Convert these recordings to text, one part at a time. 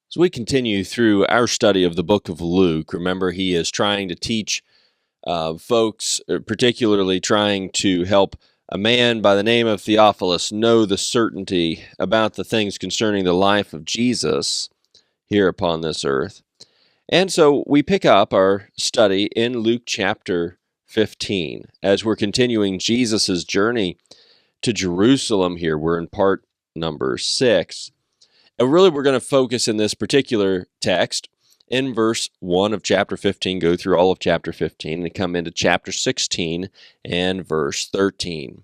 As we continue through our study of the book of Luke, remember he is trying to teach folks, particularly trying to help a man by the name of Theophilus know the certainty about the things concerning the life of Jesus here upon this earth. And so we pick up our study in Luke chapter 15 as we're continuing Jesus' journey to Jerusalem here. We're in part number 6. And really, we're going to focus in this particular text in verse 1 of chapter 15, go through all of chapter 15, and come into chapter 16 and verse 13.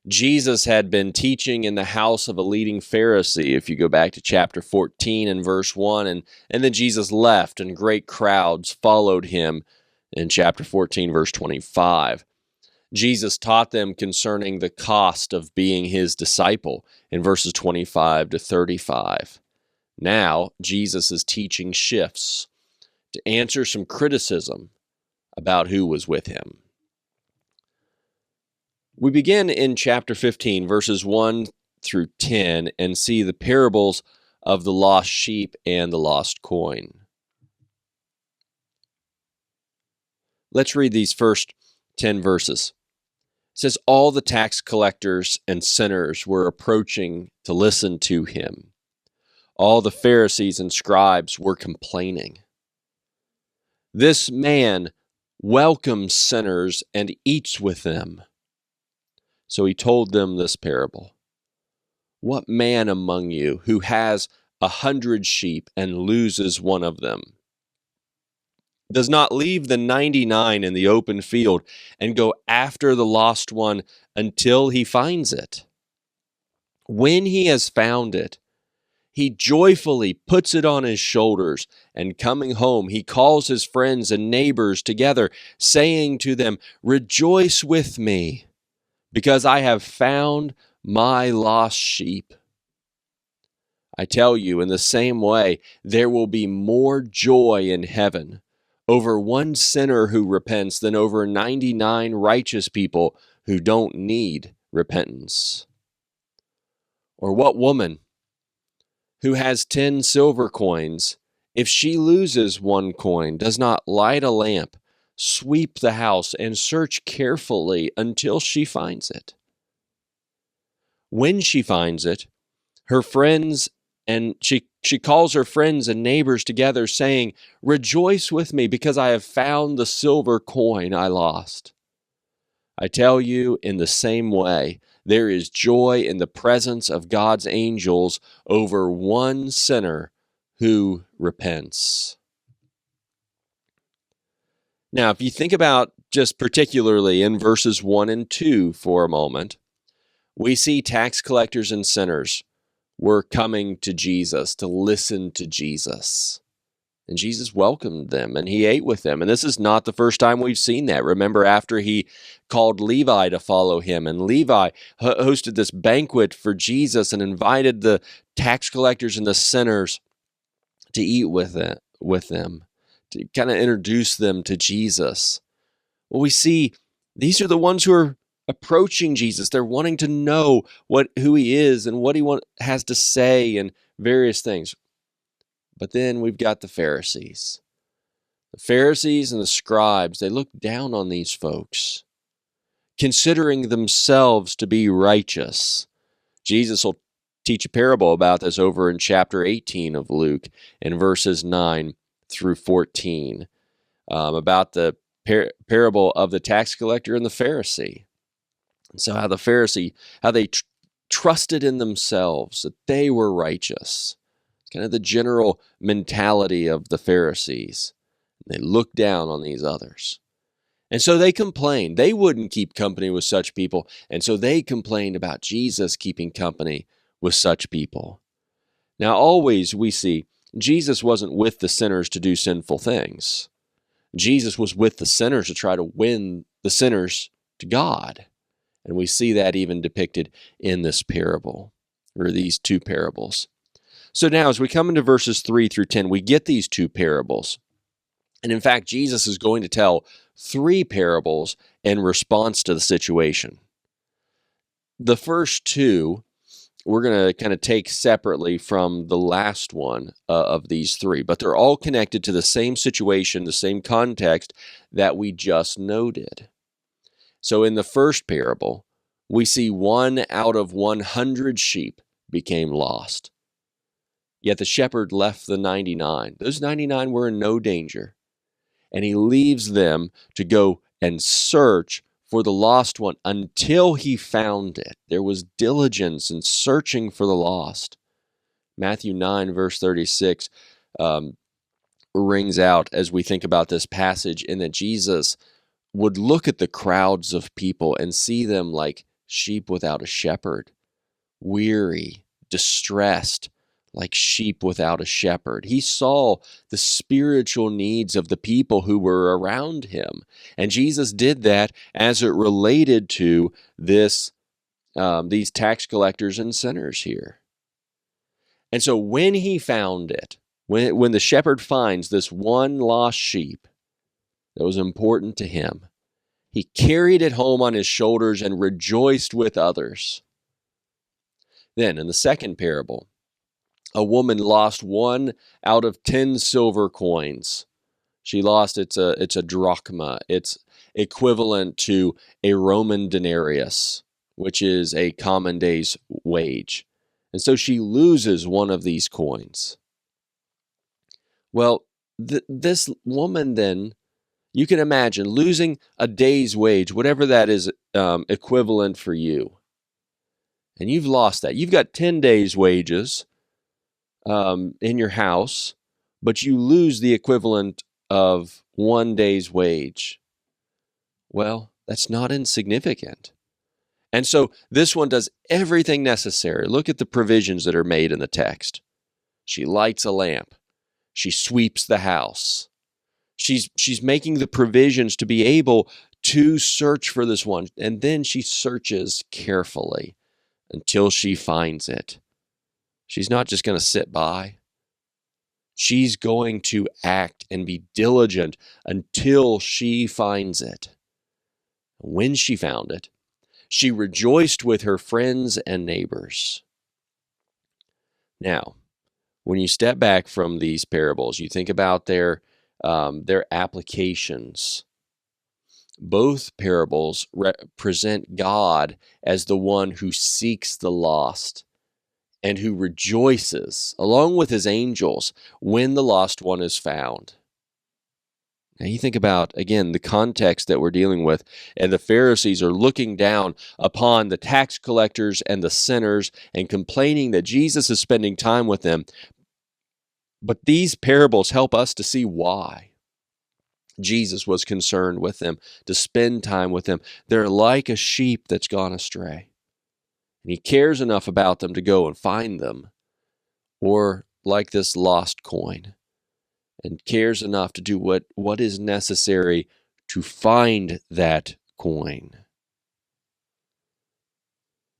Jesus had been teaching in the house of a leading Pharisee, if you go back to chapter 14 and verse 1, and then Jesus left, and great crowds followed him in chapter 14, verse 25. Jesus taught them concerning the cost of being his disciple in verses 25 to 35. Now, Jesus' teaching shifts to answer some criticism about who was with him. We begin in chapter 15, verses 1 through 10, and see the parables of the lost sheep and the lost coin. Let's read these first 10 verses. It says, all the tax collectors and sinners were approaching to listen to him. All the Pharisees and scribes were complaining. This man welcomes sinners and eats with them. So he told them this parable. What man among you who has 100 sheep and loses one of them does not leave the 99 in the open field and go after the lost one until he finds it? When he has found it, he joyfully puts it on his shoulders, and coming home, he calls his friends and neighbors together, saying to them, rejoice with me, because I have found my lost sheep. I tell you, in the same way, there will be more joy in heaven over one sinner who repents than over 99 righteous people who don't need repentance. Or what woman who has 10 silver coins, if she loses one coin, does not light a lamp, sweep the house, and search carefully until she finds it? When she finds it, her friends and she calls her friends and neighbors together, saying, rejoice with me, because I have found the silver coin I lost. I tell you, in the same way, there is joy in the presence of God's angels over one sinner who repents. Now, if you think about just particularly in verses 1 and 2 for a moment, we see tax collectors and sinners were coming to Jesus to listen to Jesus. And Jesus welcomed them, and he ate with them. And this is not the first time we've seen that. Remember, after he called Levi to follow him, and Levi hosted this banquet for Jesus and invited the tax collectors and the sinners to eat with them, to kind of introduce them to Jesus. Well, we see these are the ones who are approaching Jesus. They're wanting to know who he is and what he has to say and various things. But then we've got the Pharisees. The Pharisees and the scribes, they look down on these folks, considering themselves to be righteous. Jesus will teach a parable about this over in chapter 18 of Luke in verses 9 through 14, about the parable of the tax collector and the Pharisee. And so how the Pharisee, how they trusted in themselves that they were righteous. Kind of the general mentality of the Pharisees. They looked down on these others. And so they complained. They wouldn't keep company with such people. And so they complained about Jesus keeping company with such people. Now, always we see Jesus wasn't with the sinners to do sinful things. Jesus was with the sinners to try to win the sinners to God. And we see that even depicted in this parable, or these two parables. So now as we come into verses 3 through 10, we get these two parables. And in fact, Jesus is going to tell 3 parables in response to the situation. The first 2 we're going to kind of take separately from the last one of these three, but they're all connected to the same situation, the same context that we just noted. So in the first parable, we see 1 out of 100 sheep became lost. Yet the shepherd left the 99. Those 99 were in no danger. And he leaves them to go and search for the lost one until he found it. There was diligence in searching for the lost. Matthew 9, verse 36 rings out as we think about this passage, in that Jesus would look at the crowds of people and see them like sheep without a shepherd, weary, distressed, like sheep without a shepherd. He saw the spiritual needs of the people who were around him. And Jesus did that as it related to these tax collectors and sinners here. And so when he found it, when the shepherd finds this one lost sheep that was important to him, he carried it home on his shoulders and rejoiced with others. Then in the second parable, a woman lost 1 out of 10 silver coins. She lost, it's a drachma. It's equivalent to a Roman denarius, which is a common day's wage. And so she loses one of these coins. Well, this woman then, you can imagine losing a day's wage, whatever that is equivalent for you. And you've lost that. You've got 10 days' wages in your house, but you lose the equivalent of 1 day's wage. Well, that's not insignificant. And so this one does everything necessary. Look at the provisions that are made in the text. She lights a lamp. She sweeps the house. She's making the provisions to be able to search for this one. And then she searches carefully until she finds it. She's not just going to sit by. She's going to act and be diligent until she finds it. When she found it, she rejoiced with her friends and neighbors. Now, when you step back from these parables, you think about their applications. Both parables represent God as the one who seeks the lost and who rejoices, along with his angels, when the lost one is found. Now you think about, again, the context that we're dealing with, and the Pharisees are looking down upon the tax collectors and the sinners and complaining that Jesus is spending time with them. But these parables help us to see why Jesus was concerned with them, to spend time with them. They're like a sheep that's gone astray. And he cares enough about them to go and find them, or like this lost coin, and cares enough to do what is necessary to find that coin.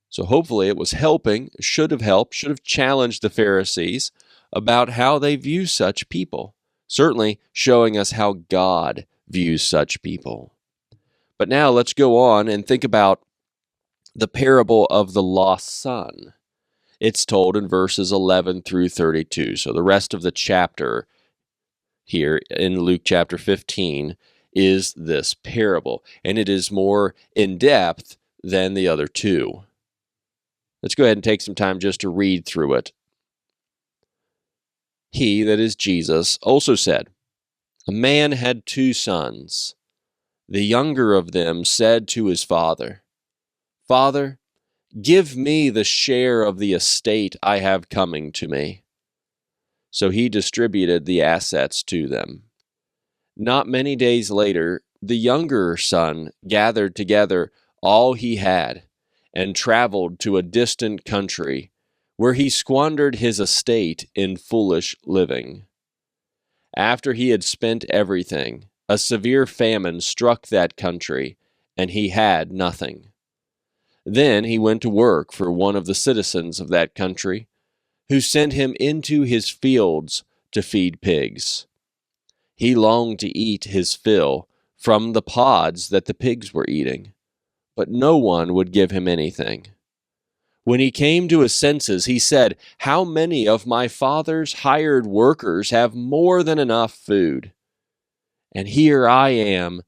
So hopefully it was helping, should have helped, should have challenged the Pharisees about how they view such people, certainly showing us how God views such people. But now let's go on and think about the parable of the lost son. It's told in verses 11 through 32. So the rest of the chapter here in Luke chapter 15 is this parable, and it is more in depth than the other two. Let's go ahead and take some time just to read through it. He, that is Jesus, also said, "A man had 2 sons. The younger of them said to his father, 'Father, give me the share of the estate I have coming to me.' So he distributed the assets to them. Not many days later, the younger son gathered together all he had and traveled to a distant country, where he squandered his estate in foolish living. After he had spent everything, a severe famine struck that country, and he had nothing. Then he went to work for one of the citizens of that country, who sent him into his fields to feed pigs. He longed to eat his fill from the pods that the pigs were eating, but no one would give him anything. When he came to his senses, he said, "How many of my father's hired workers have more than enough food? And here I am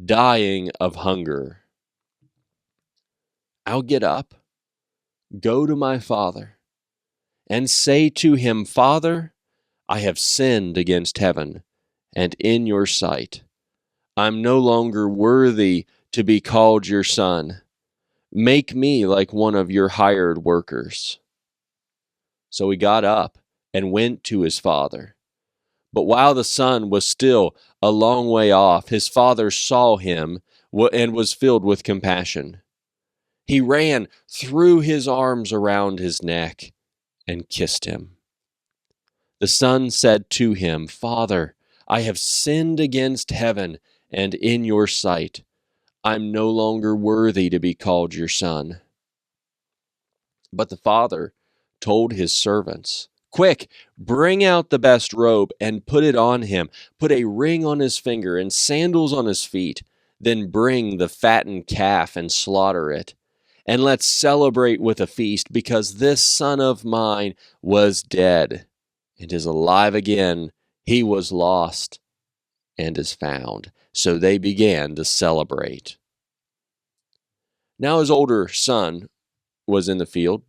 dying of hunger. I'll get up, go to my father, and say to him, 'Father, I have sinned against heaven and in your sight. I'm no longer worthy to be called your son. Make me like one of your hired workers.' So he got up and went to his father. But while the son was still a long way off, his father saw him and was filled with compassion. He ran, threw his arms around his neck, and kissed him. The son said to him, 'Father, I have sinned against heaven and in your sight. I'm no longer worthy to be called your son.' But the father told his servants, 'Quick, bring out the best robe and put it on him. Put a ring on his finger and sandals on his feet. Then bring the fattened calf and slaughter it. And let's celebrate with a feast, because this son of mine was dead and is alive again. He was lost and is found.' So they began to celebrate. Now his older son was in the field.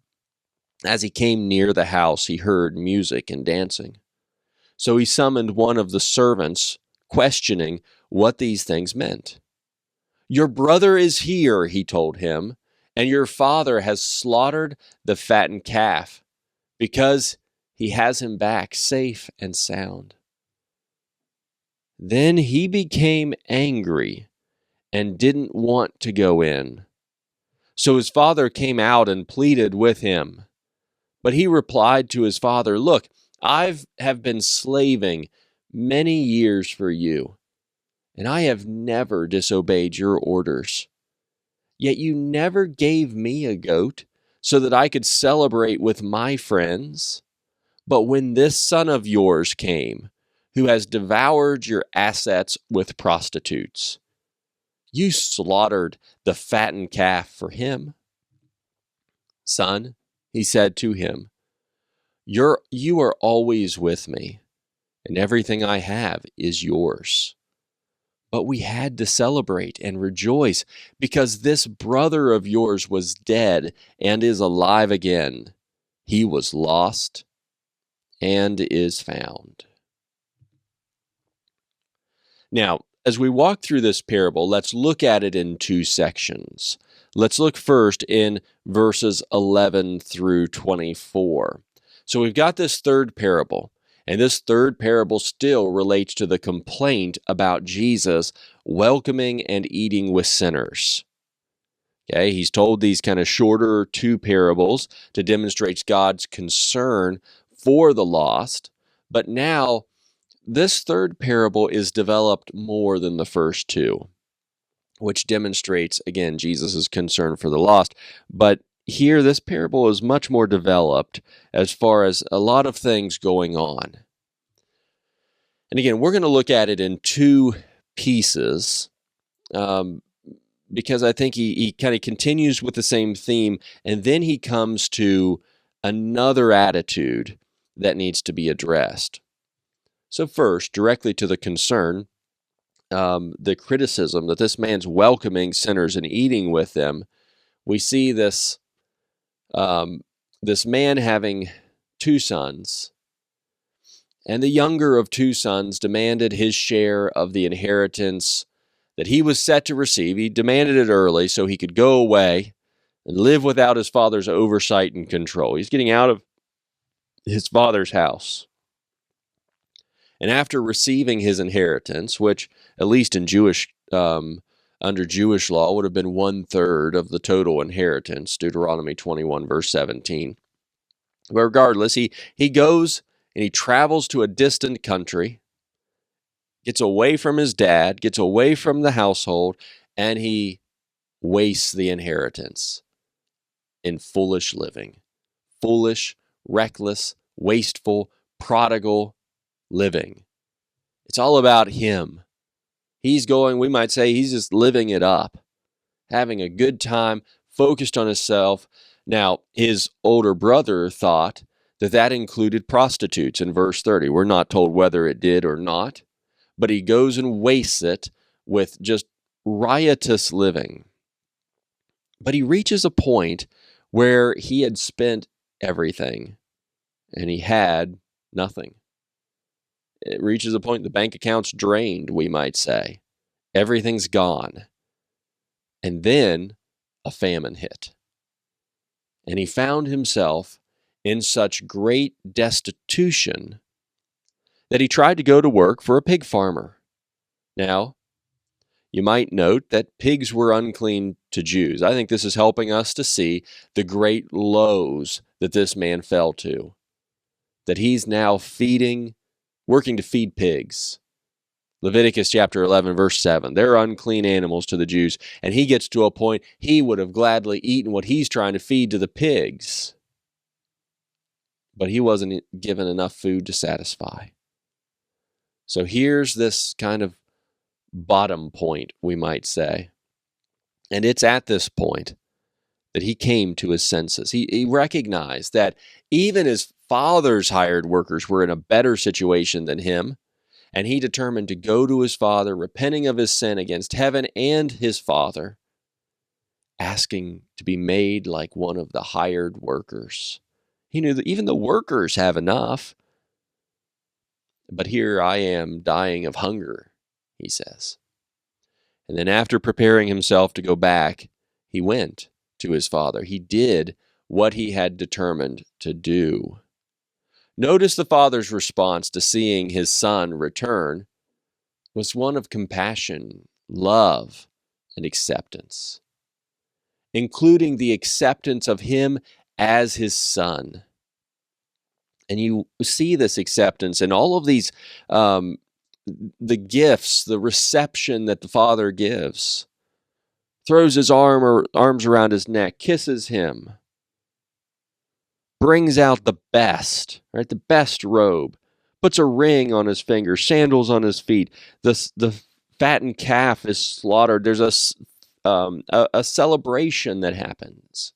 As he came near the house, he heard music and dancing. So he summoned one of the servants, questioning what these things meant. 'Your brother is here,' he told him, 'and your father has slaughtered the fattened calf, because he has him back safe and sound.' Then he became angry and didn't want to go in. So his father came out and pleaded with him. But he replied to his father, 'Look, I have been slaving many years for you, and I have never disobeyed your orders. Yet you never gave me a goat so that I could celebrate with my friends. But when this son of yours came, who has devoured your assets with prostitutes, you slaughtered the fattened calf for him.' 'Son,' he said to him, You are always with me, and everything I have is yours. But we had to celebrate and rejoice, because this brother of yours was dead and is alive again. He was lost and is found.'" Now, as we walk through this parable, let's look at it in two sections. Let's look first in verses 11 through 24. So we've got this third parable, and this third parable still relates to the complaint about Jesus welcoming and eating with sinners. Okay, he's told these kind of shorter two parables to demonstrate God's concern for the lost, but now this third parable is developed more than the first two, which demonstrates, again, Jesus' concern for the lost. But here, this parable is much more developed as far as a lot of things going on. And again, we're going to look at it in two pieces, because I think he kind of continues with the same theme, and then he comes to another attitude that needs to be addressed. So first, directly to the concern, the criticism that this man's welcoming sinners and eating with them, we see this man having two sons, and the younger of two sons demanded his share of the inheritance that he was set to receive. He demanded it early so he could go away and live without his father's oversight and control. He's getting out of his father's house. And after receiving his inheritance, which at least in under Jewish law would have been 1/3 of the total inheritance, Deuteronomy 21, verse 17. But regardless, he goes and he travels to a distant country, gets away from his dad, gets away from the household, and he wastes the inheritance in foolish living. Foolish, reckless, wasteful, prodigal living. It's all about him. He's going, we might say, he's just living it up, having a good time, focused on himself, Now, his older brother thought that that included prostitutes in verse 30. We're not told whether it did or not, but he goes and wastes it with just riotous living. But he reaches a point where he had spent everything and he had nothing. It reaches a point the bank account's drained, we might say. Everything's gone. And then a famine hit. And he found himself in such great destitution that he tried to go to work for a pig farmer. Now, you might note that pigs were unclean to Jews. I think this is helping us to see the great lows that this man fell to, that he's now working to feed pigs. Leviticus chapter 11, verse 7. They're unclean animals to the Jews, and he gets to a point he would have gladly eaten what he's trying to feed to the pigs. But he wasn't given enough food to satisfy. So here's this kind of bottom point, we might say. And it's at this point that he came to his senses. He recognized that even his father's hired workers were in a better situation than him. And he determined to go to his father, repenting of his sin against heaven and his father, asking to be made like one of the hired workers. He knew that even the workers have enough. But here I am dying of hunger, he says. And then after preparing himself to go back, he went to his father. He did what he had determined to do. Notice the father's response to seeing his son return was one of compassion, love, and acceptance, including the acceptance of him as his son. And you see this acceptance in all of these, the gifts, the reception that the father gives. Throws his arms around his neck, kisses him, brings out the best, right? The best robe, puts a ring on his finger, sandals on his feet. The fattened calf is slaughtered. There's a celebration that happens.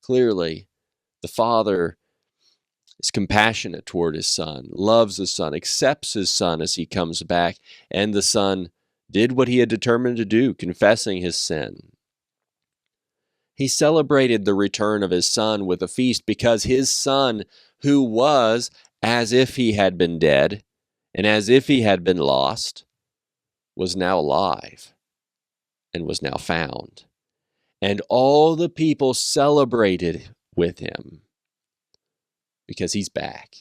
Clearly, the father is compassionate toward his son, loves his son, accepts his son as he comes back, and the son did what he had determined to do, confessing his sin. He celebrated the return of his son with a feast because his son, who was as if he had been dead and as if he had been lost, was now alive and was now found. And all the people celebrated with him because he's back.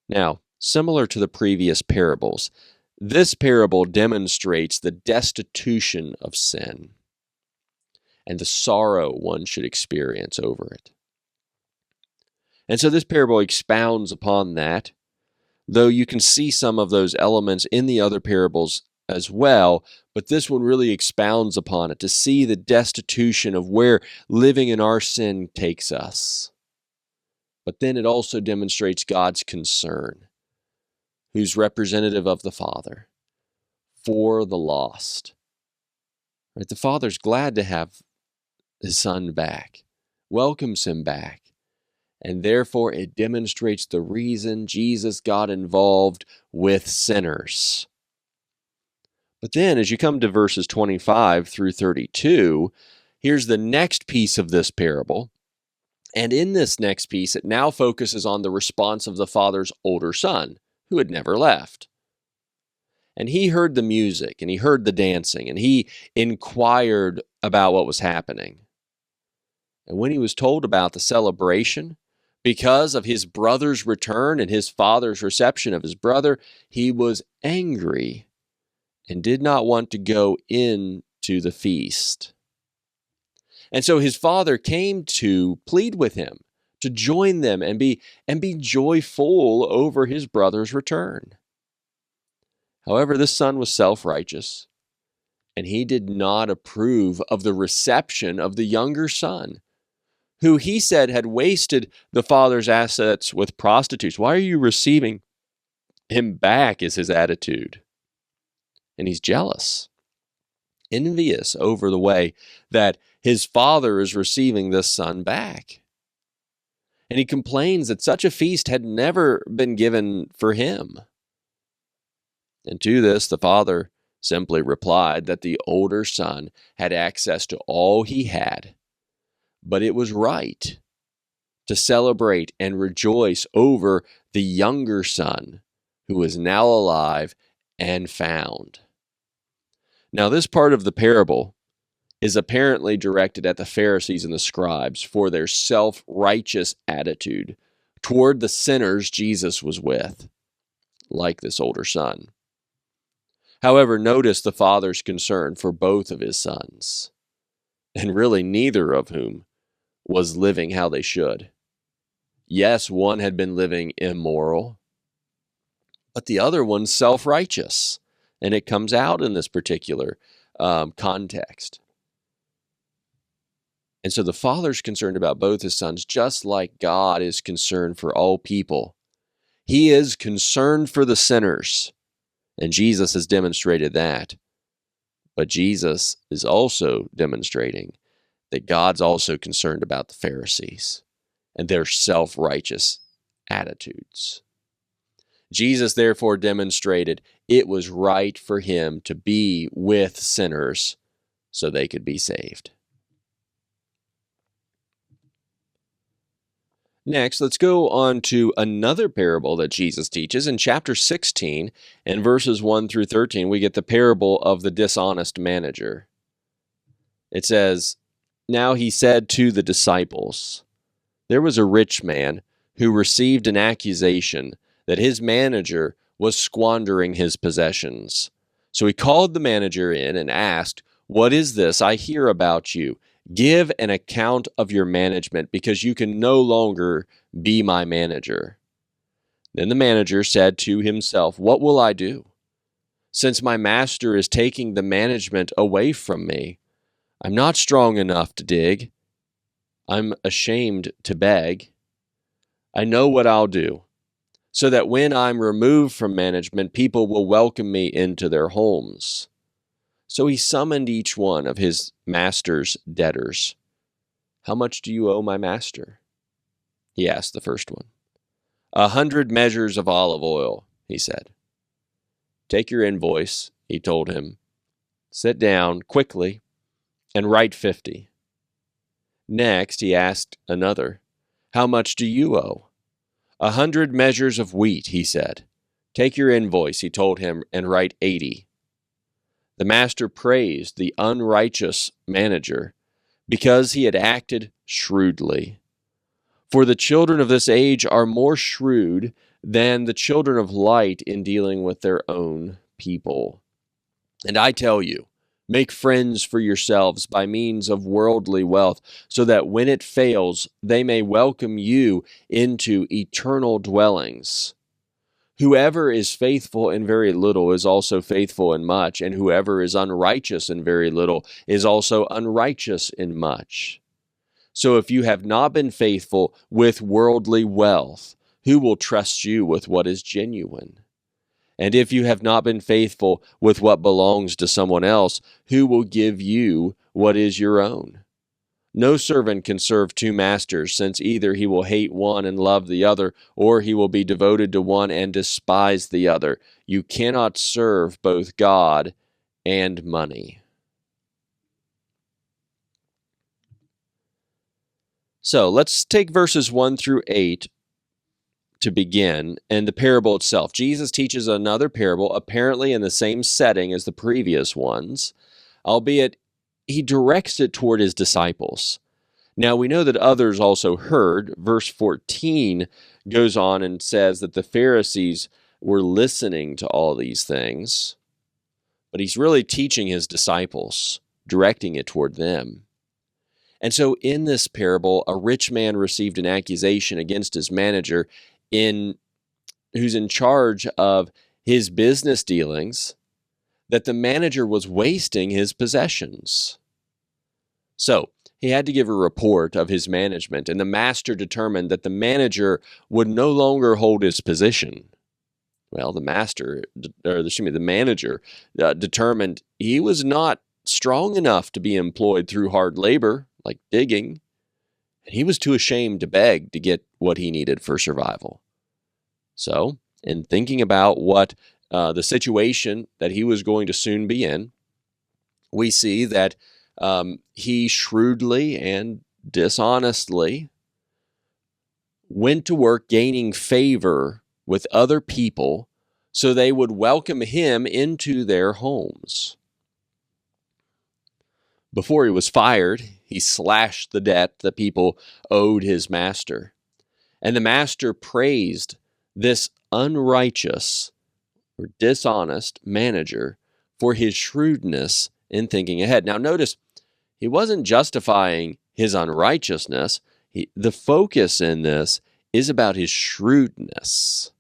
Now, similar to the previous parables, this parable demonstrates the destitution of sin and the sorrow one should experience over it. And so this parable expounds upon that, though you can see some of those elements in the other parables as well, but this one really expounds upon it to see the destitution of where living in our sin takes us. But then it also demonstrates God's concern, who's representative of the Father, for the lost. Right? The Father's glad to have his son back, welcomes him back, and therefore it demonstrates the reason Jesus got involved with sinners. But then as you come to verses 25 through 32, here's the next piece of this parable. And in this next piece, it now focuses on the response of the father's older son, who had never left. And he heard the music, and he heard the dancing, and he inquired about what was happening. And when he was told about the celebration, because of his brother's return and his father's reception of his brother, he was angry and did not want to go into the feast. And so his father came to plead with him to join them and be joyful over his brother's return. However, this son was self-righteous, and he did not approve of the reception of the younger son, who he said had wasted the father's assets with prostitutes. Why are you receiving him back, is his attitude. And he's jealous, envious over the way that his father is receiving this son back. And he complains that such a feast had never been given for him. And to this, the father simply replied that the older son had access to all he had, but it was right to celebrate and rejoice over the younger son who is now alive and found. Now, this part of the parable is apparently directed at the Pharisees and the scribes for their self-righteous attitude toward the sinners Jesus was with, like this older son. However, notice the father's concern for both of his sons, and really neither of whom was living how they should. Yes, one had been living immoral, but the other one's self-righteous, and it comes out in this particular context. And so the father's concerned about both his sons, just like God is concerned for all people. He is concerned for the sinners, and Jesus has demonstrated that. But Jesus is also demonstrating that God's also concerned about the Pharisees and their self-righteous attitudes. Jesus therefore demonstrated it was right for him to be with sinners so they could be saved. Next, let's go on to another parable that Jesus teaches. In chapter 16 and verses 1 through 13, we get the parable of the dishonest manager. It says, "Now he said to the disciples, 'There was a rich man who received an accusation that his manager was squandering his possessions. So he called the manager in and asked, "What is this I hear about you? Give an account of your management, because you can no longer be my manager." Then the manager said to himself, "What will I do? Since my master is taking the management away from me, I'm not strong enough to dig. I'm ashamed to beg. I know what I'll do, so that when I'm removed from management, people will welcome me into their homes." So he summoned each one of his master's debtors. "How much do you owe my master?" he asked the first one. 100 measures of olive oil, he said. "Take your invoice," he told him. "Sit down quickly and write 50. Next, he asked another, "How much do you owe?" 100 measures of wheat, he said. "Take your invoice," he told him, "and write 80. The master praised the unrighteous manager because he had acted shrewdly. For the children of this age are more shrewd than the children of light in dealing with their own people. And I tell you, make friends for yourselves by means of worldly wealth, so that when it fails, they may welcome you into eternal dwellings. Whoever is faithful in very little is also faithful in much, and whoever is unrighteous in very little is also unrighteous in much. So if you have not been faithful with worldly wealth, who will trust you with what is genuine? And if you have not been faithful with what belongs to someone else, who will give you what is your own? No servant can serve two masters, since either he will hate one and love the other, or he will be devoted to one and despise the other. You cannot serve both God and money." So let's take verses 1 through 8 to begin, and the parable itself. Jesus teaches another parable, apparently in the same setting as the previous ones, albeit he directs it toward his disciples. Now we know that others also heard. Verse 14 goes on and says that the Pharisees were listening to all these things, but he's really teaching his disciples, directing it toward them. And so in this parable, a rich man received an accusation against his manager who's in charge of his business dealings, that the manager was wasting his possessions. So he had to give a report of his management, and the master determined that the manager would no longer hold his position. Well, the manager determined he was not strong enough to be employed through hard labor, like digging, and he was too ashamed to beg to get what he needed for survival. So, in thinking about what the situation that he was going to soon be in, we see that he shrewdly and dishonestly went to work gaining favor with other people so they would welcome him into their homes. Before he was fired, he slashed the debt that people owed his master. And the master praised this unrighteous or dishonest manager for his shrewdness in thinking ahead. Now notice, he wasn't justifying his unrighteousness. The focus in this is about his shrewdness.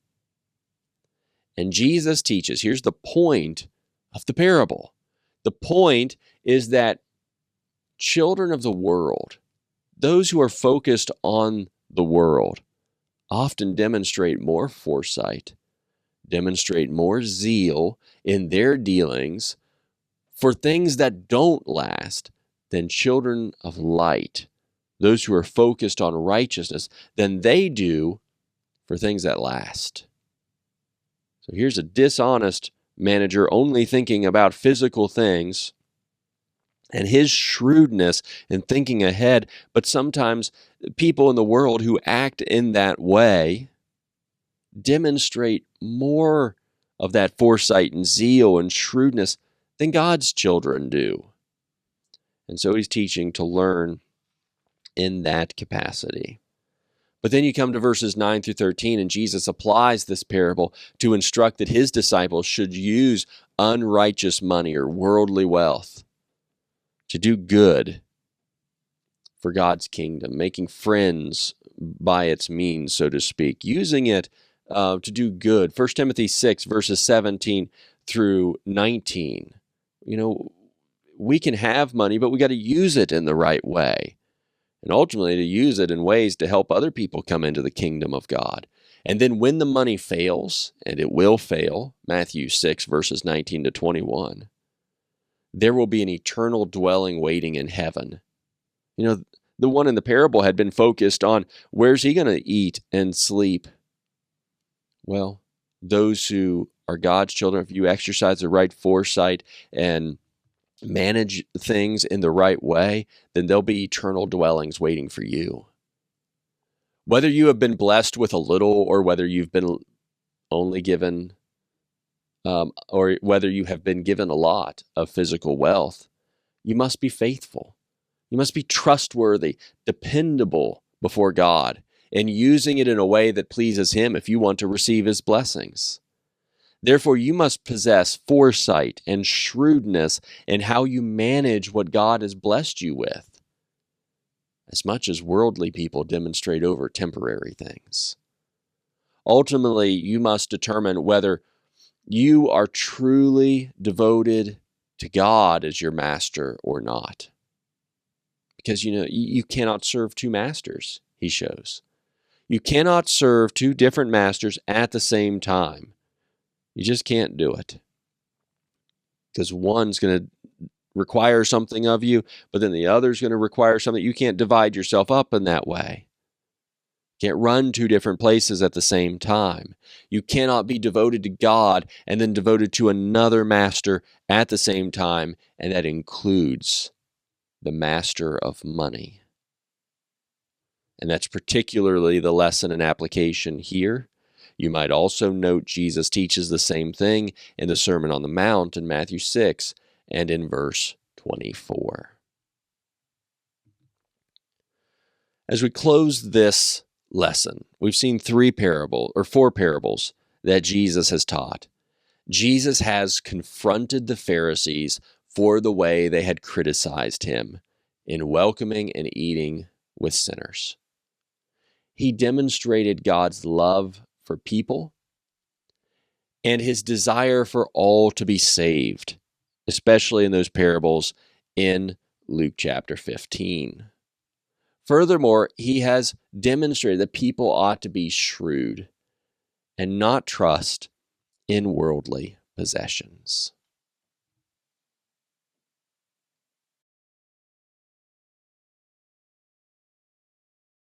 And Jesus teaches, here's the point of the parable. The point is that children of the world, those who are focused on the world, often demonstrate more foresight, demonstrate more zeal in their dealings for things that don't last than children of light, those who are focused on righteousness, than they do for things that last. So here's a dishonest manager only thinking about physical things and his shrewdness in thinking ahead. But sometimes people in the world who act in that way demonstrate more of that foresight and zeal and shrewdness than God's children do. And so he's teaching to learn in that capacity. But then you come to verses 9 through 13, and Jesus applies this parable to instruct that his disciples should use unrighteous money or worldly wealth to do good for God's kingdom, making friends by its means, so to speak, using it to do good. 1 Timothy 6, verses 17 through 19. We can have money, but we got to use it in the right way. And ultimately to use it in ways to help other people come into the kingdom of God. And then when the money fails, and it will fail, Matthew 6, verses 19 to 21, there will be an eternal dwelling waiting in heaven. The one in the parable had been focused on where's he going to eat and sleep. Well, those who are God's children, if you exercise the right foresight and manage things in the right way, then there'll be eternal dwellings waiting for you. Whether you have been blessed with a little or whether you've been only given or whether you have been given a lot of physical wealth, you must be faithful. You must be trustworthy, dependable before God, and using it in a way that pleases him if you want to receive his blessings. Therefore, you must possess foresight and shrewdness in how you manage what God has blessed you with, as much as worldly people demonstrate over temporary things. Ultimately, you must determine whether you are truly devoted to God as your master or not. Because, you cannot serve two masters, he shows. You cannot serve two different masters at the same time. You just can't do it. Because one's going to require something of you, but then the other's going to require something. You can't divide yourself up in that way. You can't run two different places at the same time. You cannot be devoted to God and then devoted to another master at the same time, and that includes the master of money. And that's particularly the lesson and application here. You might also note Jesus teaches the same thing in the Sermon on the Mount in Matthew 6 and in verse 24. As we close this lesson, we've seen four parables that Jesus has taught. Jesus has confronted the Pharisees for the way they had criticized him in welcoming and eating with sinners. He demonstrated God's love for people and his desire for all to be saved, especially in those parables in Luke chapter 15. Furthermore, he has demonstrated that people ought to be shrewd and not trust in worldly possessions.